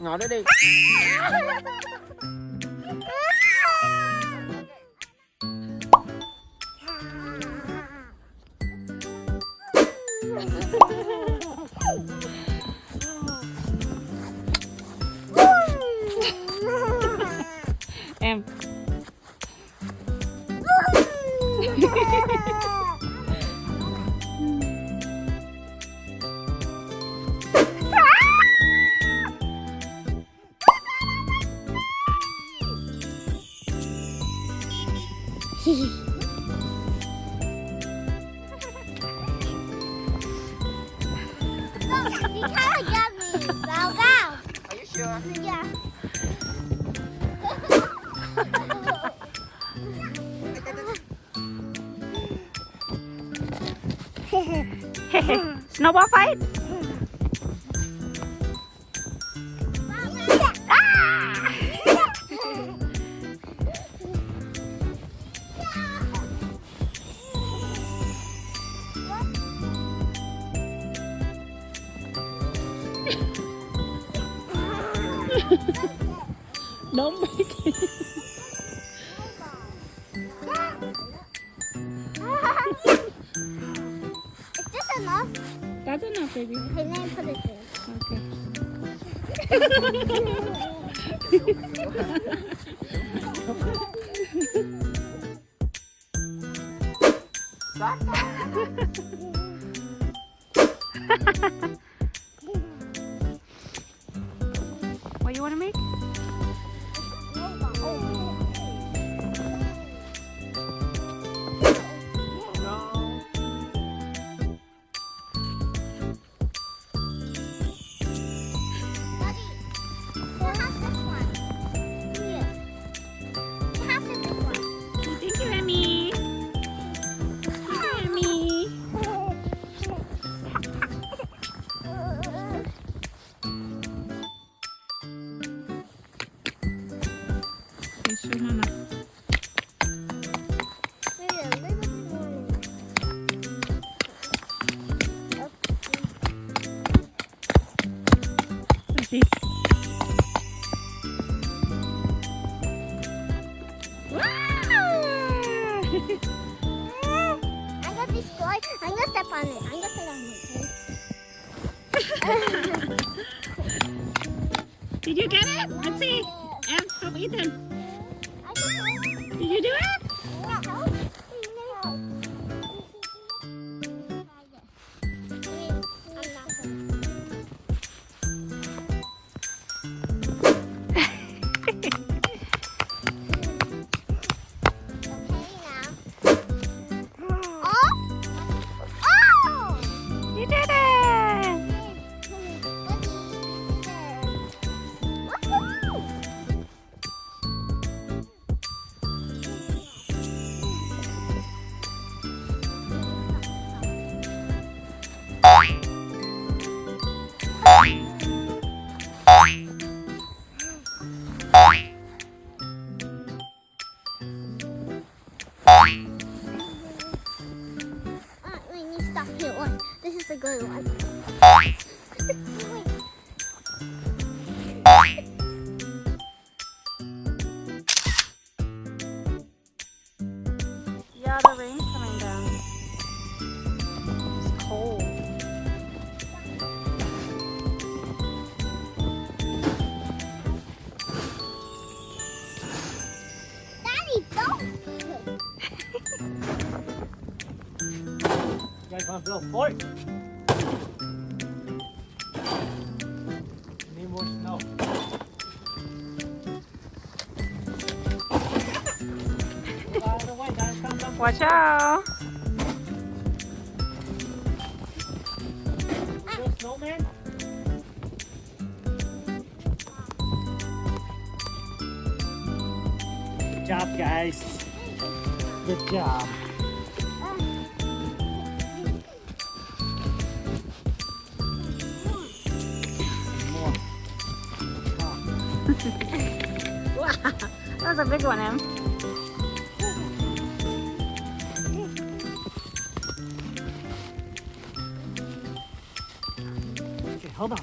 Ngồi đó đi. Em. You kind of got me. Go, go. Are you sure? Yeah. Snowball fight? Don't make it. Is this enough? That's enough, baby. Okay, then put it there. Okay. What you want to make? Thank you, Emmy. Emmy. Okay, show Mama. Let's see. I'm gonna destroy. I'm gonna step on it. I'm gonna step on it. Did you get it? Let's see. Em, help Ethan. Did you do it? You did it! Wait, you stop here. One. This is a good one. Yeah, the rain's coming down. It's cold. Daddy, don't. You guys want to build a fort? Need more snow. Get out of the way, guys. Come. Watch out. You a snowman? Good job, guys. Good job. More. Wow, that was a big one, Em. Okay, hold on.